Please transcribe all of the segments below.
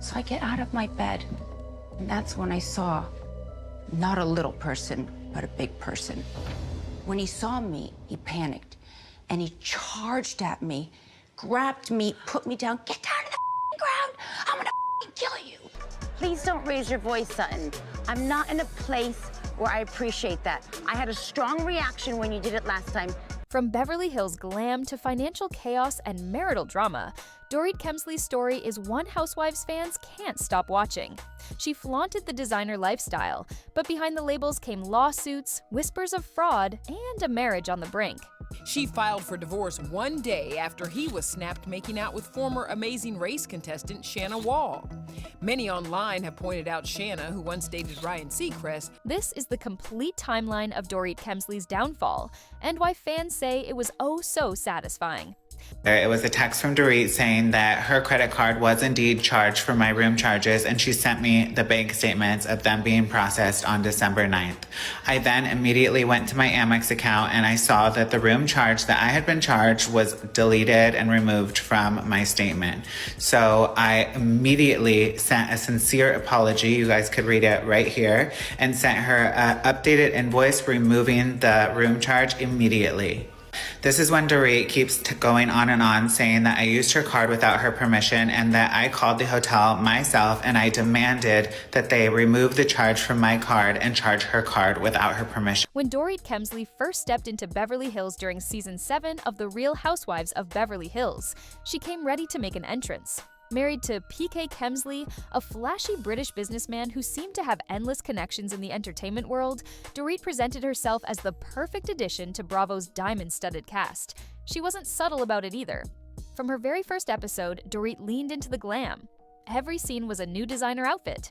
So I get out of my bed, and that's when I saw not a little person, but a big person. When he saw me, he panicked, and he charged at me, grabbed me, put me down. Get down to the ground. I'm gonna kill you. Please don't raise your voice, Sutton. I'm not in a place where I appreciate that. I had a strong reaction when you did it last time. From Beverly Hills glam to financial chaos and marital drama, Dorit Kemsley's story is one Housewives fans can't stop watching. She flaunted the designer lifestyle, but behind the labels came lawsuits, whispers of fraud, and a marriage on the brink. She filed for divorce one day after he was snapped making out with former Amazing Race contestant Shanna Wall. Many online have pointed out Shanna, who once dated Ryan Seacrest. This is the complete timeline of Dorit Kemsley's downfall, and why fans say it was oh so satisfying. It was a text from Dorit saying that her credit card was indeed charged for my room charges, and she sent me the bank statements of them being processed on December 9th. I then immediately went to my Amex account and I saw that the room charge that I had been charged was deleted and removed from my statement. So I immediately sent a sincere apology, you guys could read it right here, and sent her an updated invoice removing the room charge immediately. This is when Dorit keeps going on saying that I used her card without her permission and that I called the hotel myself and I demanded that they remove the charge from my card and charge her card without her permission. When Dorit Kemsley first stepped into Beverly Hills during season 7 of The Real Housewives of Beverly Hills, she came ready to make an entrance. Married to PK Kemsley, a flashy British businessman who seemed to have endless connections in the entertainment world, Dorit presented herself as the perfect addition to Bravo's diamond-studded cast. She wasn't subtle about it either. From her very first episode, Dorit leaned into the glam. Every scene was a new designer outfit.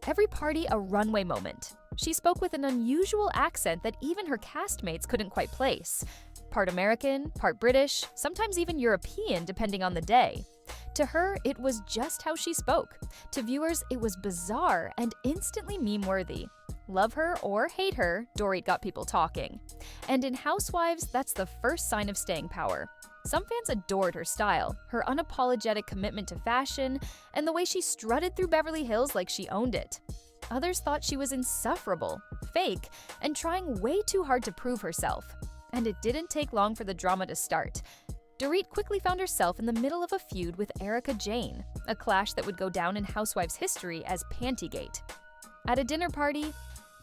Every party a runway moment. She spoke with an unusual accent that even her castmates couldn't quite place. Part American, part British, sometimes even European depending on the day. To her, it was just how she spoke. To viewers, it was bizarre and instantly meme-worthy. Love her or hate her, Dorit got people talking. And in Housewives, that's the first sign of staying power. Some fans adored her style, her unapologetic commitment to fashion, and the way she strutted through Beverly Hills like she owned it. Others thought she was insufferable, fake, and trying way too hard to prove herself. And it didn't take long for the drama to start. Dorit quickly found herself in the middle of a feud with Erika Jayne, a clash that would go down in Housewives history as Pantygate. At a dinner party,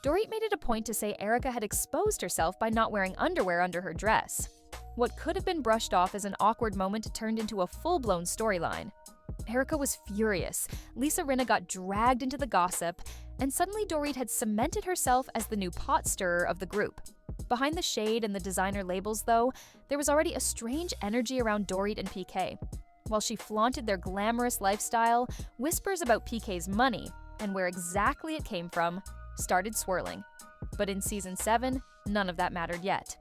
Dorit made it a point to say Erika had exposed herself by not wearing underwear under her dress. What could have been brushed off as an awkward moment turned into a full-blown storyline. Erika was furious, Lisa Rinna got dragged into the gossip, and suddenly Dorit had cemented herself as the new pot stirrer of the group. Behind the shade and the designer labels, though, there was already a strange energy around Dorit and PK. While she flaunted their glamorous lifestyle, whispers about PK's money, and where exactly it came from, started swirling. But in season 7, none of that mattered yet.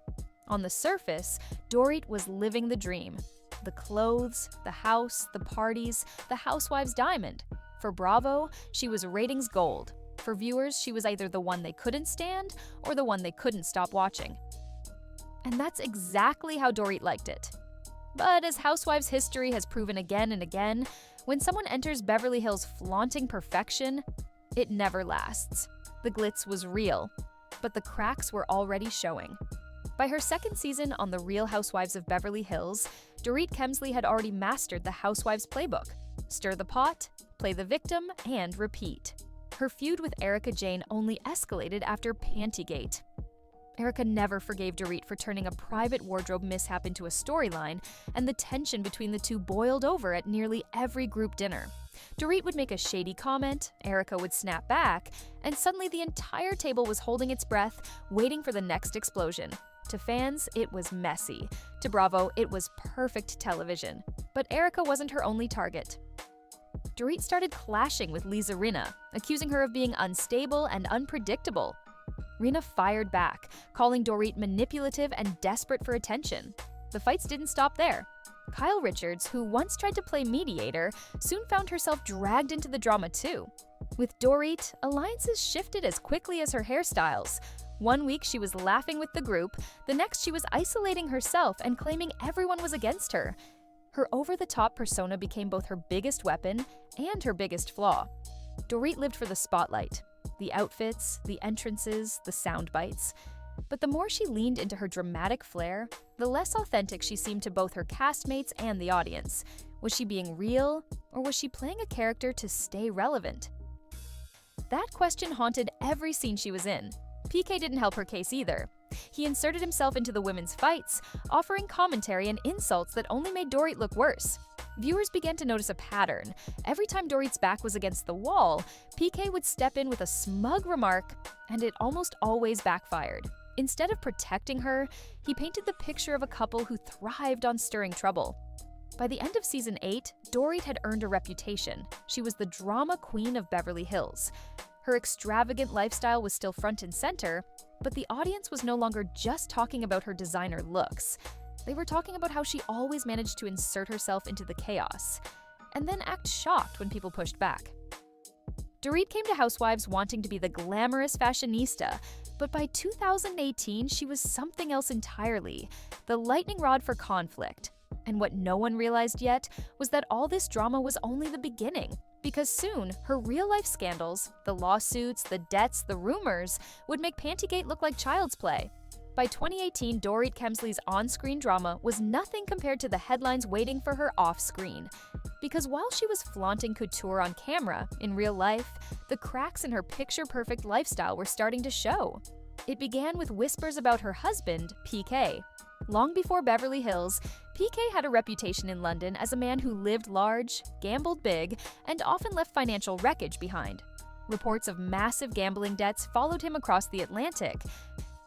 On the surface, Dorit was living the dream. The clothes, the house, the parties, the Housewives diamond. For Bravo, she was ratings gold. For viewers, she was either the one they couldn't stand or the one they couldn't stop watching. And that's exactly how Dorit liked it. But as Housewives history has proven again and again, when someone enters Beverly Hills flaunting perfection, it never lasts. The glitz was real, but the cracks were already showing. By her second season on The Real Housewives of Beverly Hills, Dorit Kemsley had already mastered the Housewives playbook. Stir the pot, play the victim, and repeat. Her feud with Erika Jayne only escalated after Pantygate. Erika never forgave Dorit for turning a private wardrobe mishap into a storyline, and the tension between the two boiled over at nearly every group dinner. Dorit would make a shady comment, Erika would snap back, and suddenly the entire table was holding its breath, waiting for the next explosion. To fans, it was messy. To Bravo, it was perfect television. But Erika wasn't her only target. Dorit started clashing with Lisa Rinna, accusing her of being unstable and unpredictable. Rinna fired back, calling Dorit manipulative and desperate for attention. The fights didn't stop there. Kyle Richards, who once tried to play mediator, soon found herself dragged into the drama too. With Dorit, alliances shifted as quickly as her hairstyles. One week she was laughing with the group, the next she was isolating herself and claiming everyone was against her. Her over-the-top persona became both her biggest weapon and her biggest flaw. Dorit lived for the spotlight, the outfits, the entrances, the sound bites. But the more she leaned into her dramatic flair, the less authentic she seemed to both her castmates and the audience. Was she being real, or was she playing a character to stay relevant? That question haunted every scene she was in. PK didn't help her case either. He inserted himself into the women's fights, offering commentary and insults that only made Dorit look worse. Viewers began to notice a pattern. Every time Dorit's back was against the wall, PK would step in with a smug remark, and it almost always backfired. Instead of protecting her, he painted the picture of a couple who thrived on stirring trouble. By the end of season 8, Dorit had earned a reputation. She was the drama queen of Beverly Hills. Her extravagant lifestyle was still front and center, but the audience was no longer just talking about her designer looks. They were talking about how she always managed to insert herself into the chaos, and then act shocked when people pushed back. Dorit came to Housewives wanting to be the glamorous fashionista, but by 2018 she was something else entirely, the lightning rod for conflict. And what no one realized yet was that all this drama was only the beginning, because soon her real-life scandals, the lawsuits, the debts, the rumors, would make Pantygate look like child's play. By 2018, Dorit Kemsley's on-screen drama was nothing compared to the headlines waiting for her off-screen. Because while she was flaunting couture on camera, in real life, the cracks in her picture-perfect lifestyle were starting to show. It began with whispers about her husband, PK. Long before Beverly Hills, PK had a reputation in London as a man who lived large, gambled big, and often left financial wreckage behind. Reports of massive gambling debts followed him across the Atlantic,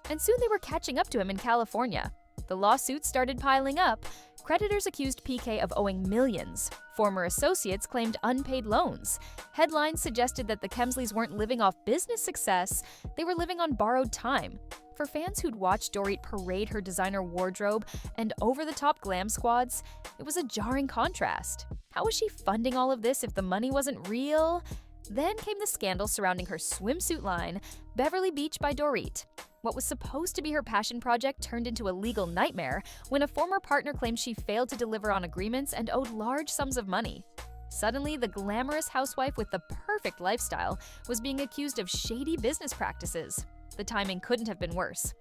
and soon they were catching up to him in California. The lawsuits started piling up. Creditors accused PK of owing millions. Former associates claimed unpaid loans. Headlines suggested that the Kemsleys weren't living off business success, they were living on borrowed time. For fans who'd watched Dorit parade her designer wardrobe and over-the-top glam squads, it was a jarring contrast. How was she funding all of this if the money wasn't real? Then came the scandal surrounding her swimsuit line, Beverly Beach by Dorit. What was supposed to be her passion project turned into a legal nightmare when a former partner claimed she failed to deliver on agreements and owed large sums of money. Suddenly, the glamorous housewife with the perfect lifestyle was being accused of shady business practices. The timing couldn't have been worse.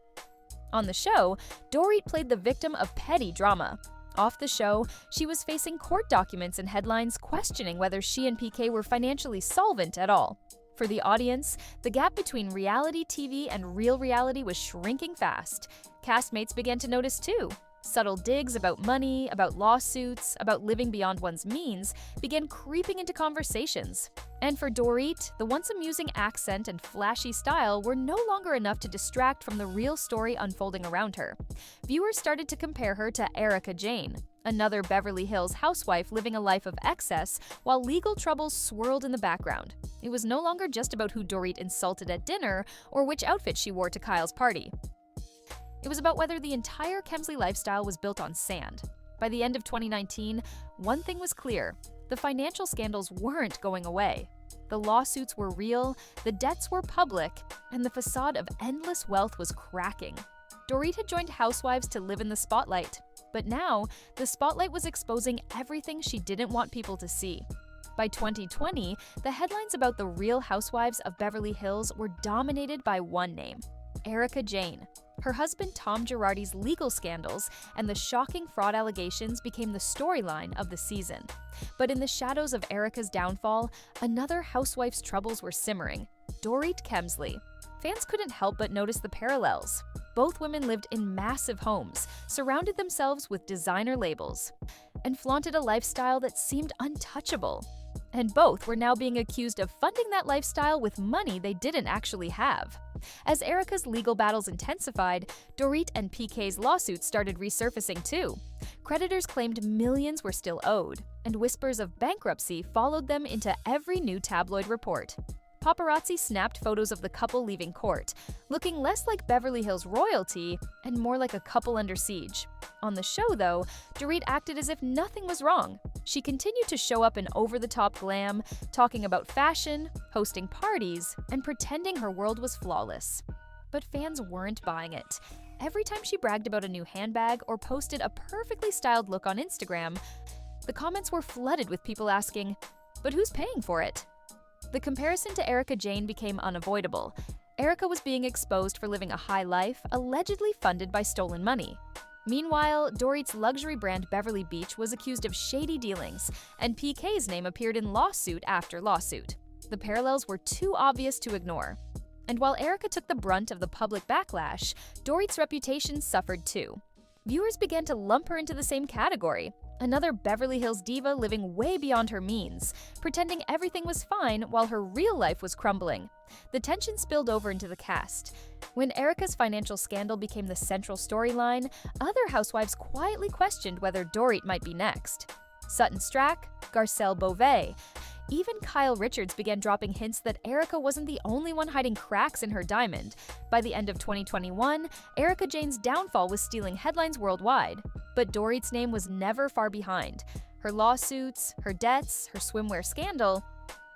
On the show, Dorit played the victim of petty drama. Off the show, she was facing court documents and headlines questioning whether she and PK were financially solvent at all. For the audience, the gap between reality TV and real reality was shrinking fast. Castmates began to notice too. Subtle digs about money, about lawsuits, about living beyond one's means began creeping into conversations. And for Dorit, the once amusing accent and flashy style were no longer enough to distract from the real story unfolding around her. Viewers started to compare her to Erika Jayne, another Beverly Hills housewife living a life of excess while legal troubles swirled in the background. It was no longer just about who Dorit insulted at dinner or which outfit she wore to Kyle's party. It was about whether the entire Kemsley lifestyle was built on sand. By the end of 2019, one thing was clear: the financial scandals weren't going away. The lawsuits were real, the debts were public, and the facade of endless wealth was cracking. Dorit had joined Housewives to live in the spotlight, but now the spotlight was exposing everything she didn't want people to see. By 2020, the headlines about the Real Housewives of Beverly Hills were dominated by one name: Erika Jayne. Her husband Tom Girardi's legal scandals and the shocking fraud allegations became the storyline of the season. But in the shadows of Erika's downfall, another housewife's troubles were simmering: Dorit Kemsley. Fans couldn't help but notice the parallels. Both women lived in massive homes, surrounded themselves with designer labels, and flaunted a lifestyle that seemed untouchable. And both were now being accused of funding that lifestyle with money they didn't actually have. As Erika's legal battles intensified, Dorit and PK's lawsuits started resurfacing too. Creditors claimed millions were still owed, and whispers of bankruptcy followed them into every new tabloid report. Paparazzi snapped photos of the couple leaving court, looking less like Beverly Hills royalty and more like a couple under siege. On the show, though, Dorit acted as if nothing was wrong. She continued to show up in over-the-top glam, talking about fashion, hosting parties, and pretending her world was flawless. But fans weren't buying it. Every time she bragged about a new handbag or posted a perfectly styled look on Instagram, The comments were flooded with people asking, but who's paying for it? The comparison to Erika Jayne became unavoidable. Erika was being exposed for living a high life, allegedly funded by stolen money. Meanwhile, Dorit's luxury brand Beverly Beach was accused of shady dealings, and PK's name appeared in lawsuit after lawsuit. The parallels were too obvious to ignore. And while Erika took the brunt of the public backlash, Dorit's reputation suffered too. Viewers began to lump her into the same category, another Beverly Hills diva living way beyond her means, pretending everything was fine while her real life was crumbling. The tension spilled over into the cast. When Erika's financial scandal became the central storyline, other housewives quietly questioned whether Dorit might be next. Sutton Strack, Garcelle Beauvais, even Kyle Richards began dropping hints that Erika wasn't the only one hiding cracks in her diamond. By the end of 2021, Erika Jayne's downfall was stealing headlines worldwide. But Dorit's name was never far behind. Her lawsuits, her debts, her swimwear scandal,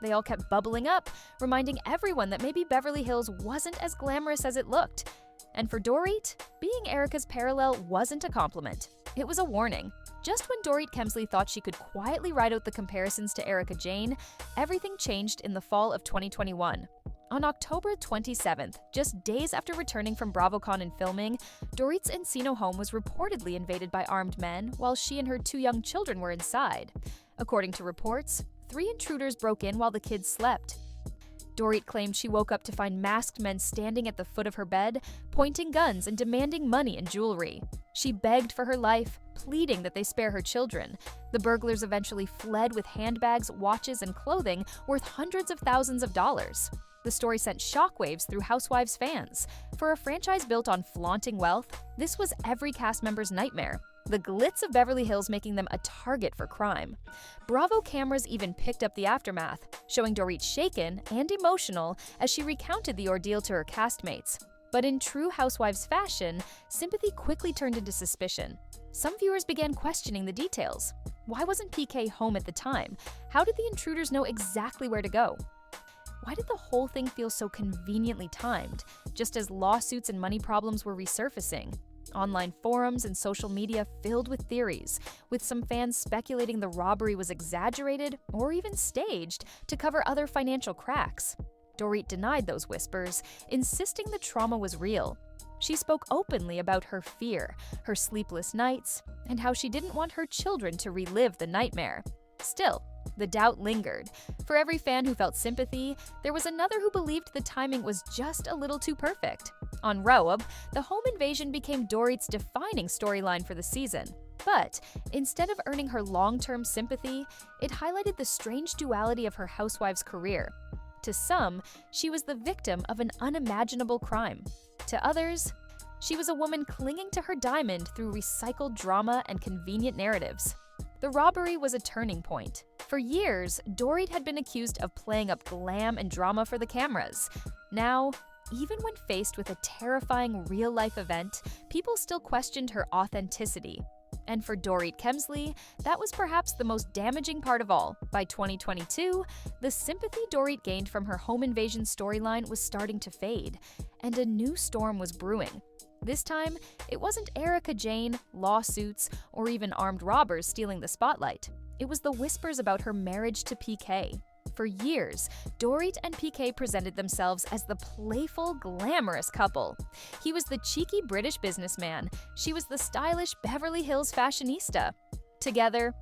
they all kept bubbling up, reminding everyone that maybe Beverly Hills wasn't as glamorous as it looked. And for Dorit, being Erika's parallel wasn't a compliment. It was a warning. Just when Dorit Kemsley thought she could quietly ride out the comparisons to Erika Jayne, everything changed in the fall of 2021. On October 27th, just days after returning from BravoCon and filming, Dorit's Encino home was reportedly invaded by armed men while she and her 2 young children were inside. According to reports, 3 intruders broke in while the kids slept. Dorit claimed she woke up to find masked men standing at the foot of her bed, pointing guns and demanding money and jewelry. She begged for her life, pleading that they spare her children. The burglars eventually fled with handbags, watches, and clothing worth hundreds of thousands of dollars. The story sent shockwaves through Housewives fans. For a franchise built on flaunting wealth, this was every cast member's nightmare. The glitz of Beverly Hills making them a target for crime. Bravo cameras even picked up the aftermath, showing Dorit shaken and emotional as she recounted the ordeal to her castmates. But in true Housewives fashion, sympathy quickly turned into suspicion. Some viewers began questioning the details. Why wasn't PK home at the time? How did the intruders know exactly where to go? Why did the whole thing feel so conveniently timed, just as lawsuits and money problems were resurfacing? Online forums and social media filled with theories, with some fans speculating the robbery was exaggerated or even staged to cover other financial cracks. Dorit denied those whispers, insisting the trauma was real. She spoke openly about her fear, her sleepless nights, and how she didn't want her children to relive the nightmare. Still, the doubt lingered. For every fan who felt sympathy, there was another who believed the timing was just a little too perfect. On RHOBH, the home invasion became Dorit's defining storyline for the season. But instead of earning her long-term sympathy, it highlighted the strange duality of her housewife's career. To some, she was the victim of an unimaginable crime. To others, she was a woman clinging to her diamond through recycled drama and convenient narratives. The robbery was a turning point. For years, Dorit had been accused of playing up glam and drama for the cameras. Now, even when faced with a terrifying real-life event, people still questioned her authenticity. And for Dorit Kemsley, that was perhaps the most damaging part of all. By 2022, the sympathy Dorit gained from her home invasion storyline was starting to fade, and a new storm was brewing. This time, it wasn't Erika Jayne, lawsuits, or even armed robbers stealing the spotlight. It was the whispers about her marriage to PK. For years, Dorit and PK presented themselves as the playful, glamorous couple. He was the cheeky British businessman. She was the stylish Beverly Hills fashionista. Together,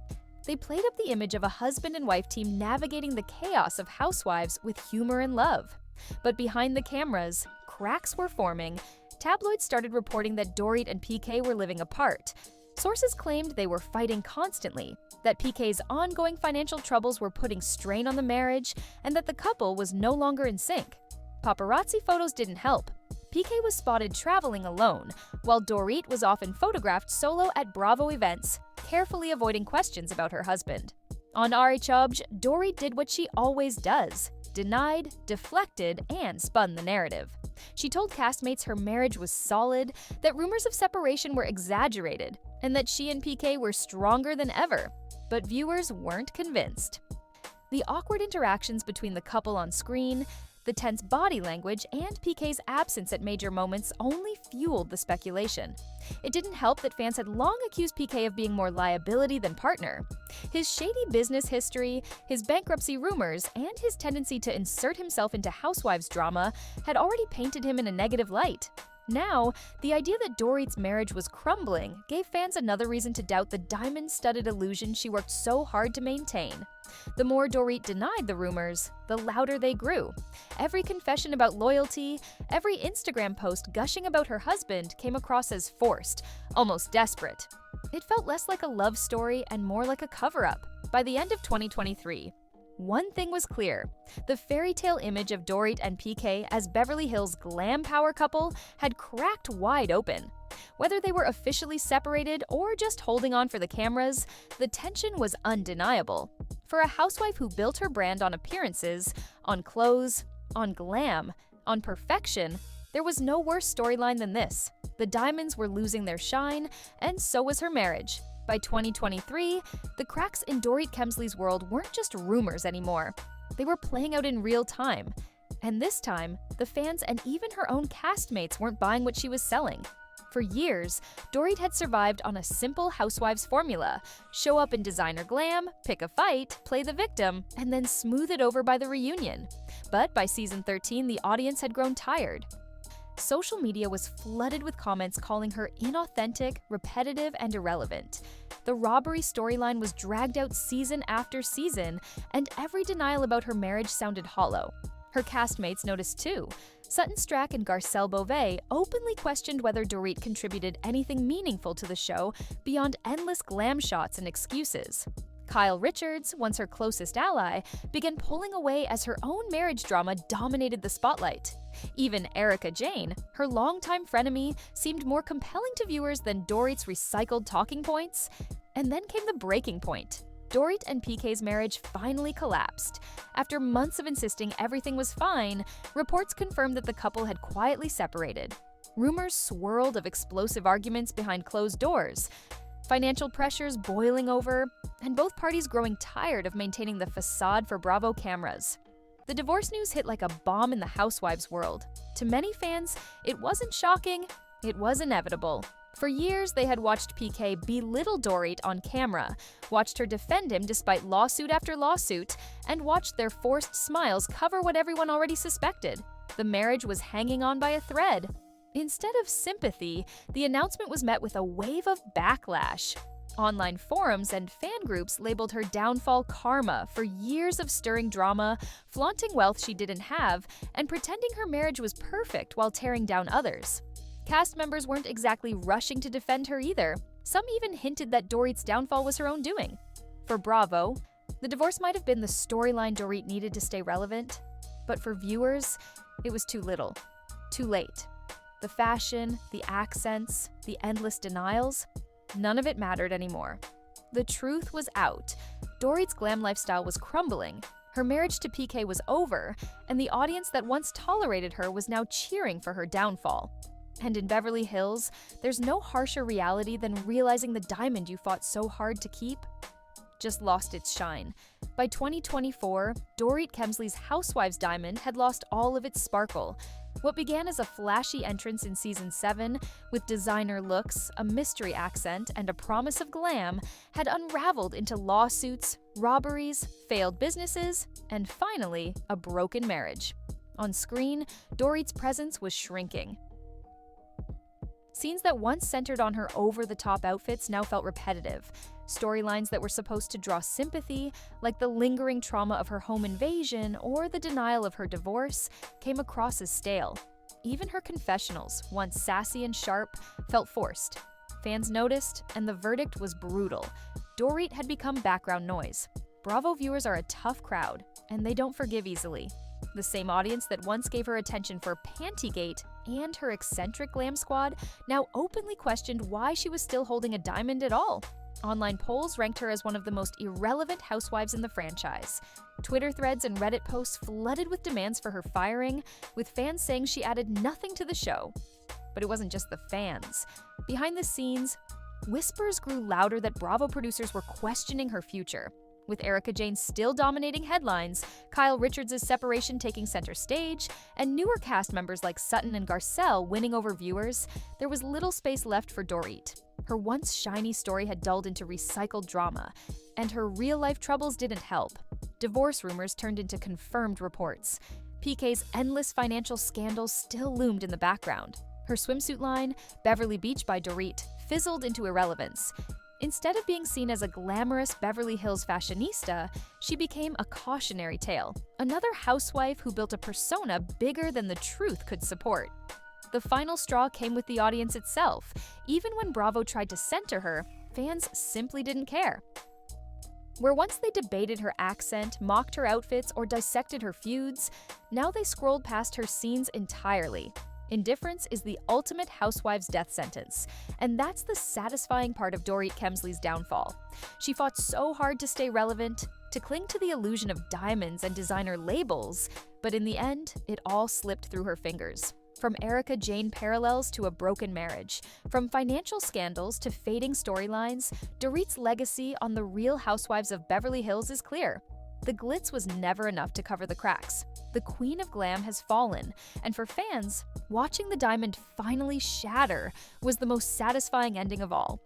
they played up the image of a husband and wife team navigating the chaos of Housewives with humor and love. But behind the cameras, cracks were forming. Tabloids started reporting that Dorit and PK were living apart. Sources claimed they were fighting constantly, that PK's ongoing financial troubles were putting strain on the marriage, and that the couple was no longer in sync. Paparazzi photos didn't help. PK was spotted traveling alone, while Dorit was often photographed solo at Bravo events, carefully avoiding questions about her husband. On RHOBH, Dorit did what she always does: denied, deflected, and spun the narrative. She told castmates her marriage was solid, that rumors of separation were exaggerated, and that she and PK were stronger than ever. But viewers weren't convinced. The awkward interactions between the couple on screen, the The tense body language and PK's absence at major moments only fueled the speculation. It didn't help that fans had long accused PK of being more liability than partner. His shady business history, his bankruptcy rumors, and his tendency to insert himself into Housewives drama had already painted him in a negative light. Now, the idea that Dorit's marriage was crumbling gave fans another reason to doubt the diamond-studded illusion she worked so hard to maintain. The more Dorit denied the rumors, the louder they grew. Every confession about loyalty, every Instagram post gushing about her husband came across as forced, almost desperate. It felt less like a love story and more like a cover-up. By the end of 2023, one thing was clear: the fairy tale image of Dorit and PK as Beverly Hills glam power couple had cracked wide open. Whether they were officially separated or just holding on for the cameras, the tension was undeniable. For a housewife who built her brand on appearances, on clothes, on glam, on perfection, there was no worse storyline than this. The diamonds were losing their shine, and so was her marriage. By 2023, the cracks in Dorit Kemsley's world weren't just rumors anymore. They were playing out in real time. And this time, the fans and even her own castmates weren't buying what she was selling. For years, Dorit had survived on a simple Housewives formula: show up in designer glam, pick a fight, play the victim, and then smooth it over by the reunion. But by season 13, the audience had grown tired. Social media was flooded with comments calling her inauthentic, repetitive, and irrelevant. The robbery storyline was dragged out season after season, and every denial about her marriage sounded hollow. Her castmates noticed too. Sutton Strack and Garcelle Beauvais openly questioned whether Dorit contributed anything meaningful to the show beyond endless glam shots and excuses. Kyle Richards, once her closest ally, began pulling away as her own marriage drama dominated the spotlight. Even Erika Jayne, her longtime frenemy, seemed more compelling to viewers than Dorit's recycled talking points. And then came the breaking point. Dorit and PK's marriage finally collapsed. After months of insisting everything was fine, reports confirmed that the couple had quietly separated. Rumors swirled of explosive arguments behind closed doors, financial pressures boiling over, and both parties growing tired of maintaining the facade for Bravo cameras. The divorce news hit like a bomb in the Housewives world. To many fans, it wasn't shocking, it was inevitable. For years, they had watched PK belittle Dorit on camera, watched her defend him despite lawsuit after lawsuit, and watched their forced smiles cover what everyone already suspected. The marriage was hanging on by a thread. Instead of sympathy, the announcement was met with a wave of backlash. Online forums and fan groups labeled her downfall karma for years of stirring drama, flaunting wealth she didn't have, and pretending her marriage was perfect while tearing down others. Cast members weren't exactly rushing to defend her either. Some even hinted that Dorit's downfall was her own doing. For Bravo, the divorce might have been the storyline Dorit needed to stay relevant, but for viewers, it was too little, too late. The fashion, the accents, the endless denials, none of it mattered anymore. The truth was out. Dorit's glam lifestyle was crumbling, her marriage to PK was over, and the audience that once tolerated her was now cheering for her downfall. And in Beverly Hills, there's no harsher reality than realizing the diamond you fought so hard to keep just lost its shine. By 2024, Dorit Kemsley's Housewives diamond had lost all of its sparkle. What began as a flashy entrance in season 7, with designer looks, a mystery accent, and a promise of glam, had unraveled into lawsuits, robberies, failed businesses, and finally, a broken marriage. On screen, Dorit's presence was shrinking. Scenes that once centered on her over-the-top outfits now felt repetitive. Storylines that were supposed to draw sympathy, like the lingering trauma of her home invasion or the denial of her divorce, came across as stale. Even her confessionals, once sassy and sharp, felt forced. Fans noticed, and the verdict was brutal. Dorit had become background noise. Bravo viewers are a tough crowd, and they don't forgive easily. The same audience that once gave her attention for Pantygate and her eccentric glam squad now openly questioned why she was still holding a diamond at all. Online polls ranked her as one of the most irrelevant housewives in the franchise. Twitter threads and Reddit posts flooded with demands for her firing, with fans saying she added nothing to the show. But it wasn't just the fans. Behind the scenes, whispers grew louder that Bravo producers were questioning her future. with Erika Jayne still dominating headlines, Kyle Richards' separation taking center stage, and newer cast members like Sutton and Garcelle winning over viewers, there was little space left for Dorit. Her once shiny story had dulled into recycled drama, and her real-life troubles didn't help. Divorce rumors turned into confirmed reports. PK's endless financial scandals still loomed in the background. Her swimsuit line, Beverly Beach by Dorit, fizzled into irrelevance. Instead of being seen as a glamorous Beverly Hills fashionista, she became a cautionary tale, another housewife who built a persona bigger than the truth could support. The final straw came with the audience itself. Even when Bravo tried to center her, fans simply didn't care. Where once they debated her accent, mocked her outfits, or dissected her feuds, now they scrolled past her scenes entirely. Indifference is the ultimate housewive's death sentence, and that's the satisfying part of Dorit Kemsley's downfall. She fought so hard to stay relevant, to cling to the illusion of diamonds and designer labels, but in the end, it all slipped through her fingers. From Erika Jayne parallels to a broken marriage, from financial scandals to fading storylines, Dorit's legacy on The Real Housewives of Beverly Hills is clear. The glitz was never enough to cover the cracks. The queen of glam has fallen, and for fans, watching the diamond finally shatter was the most satisfying ending of all.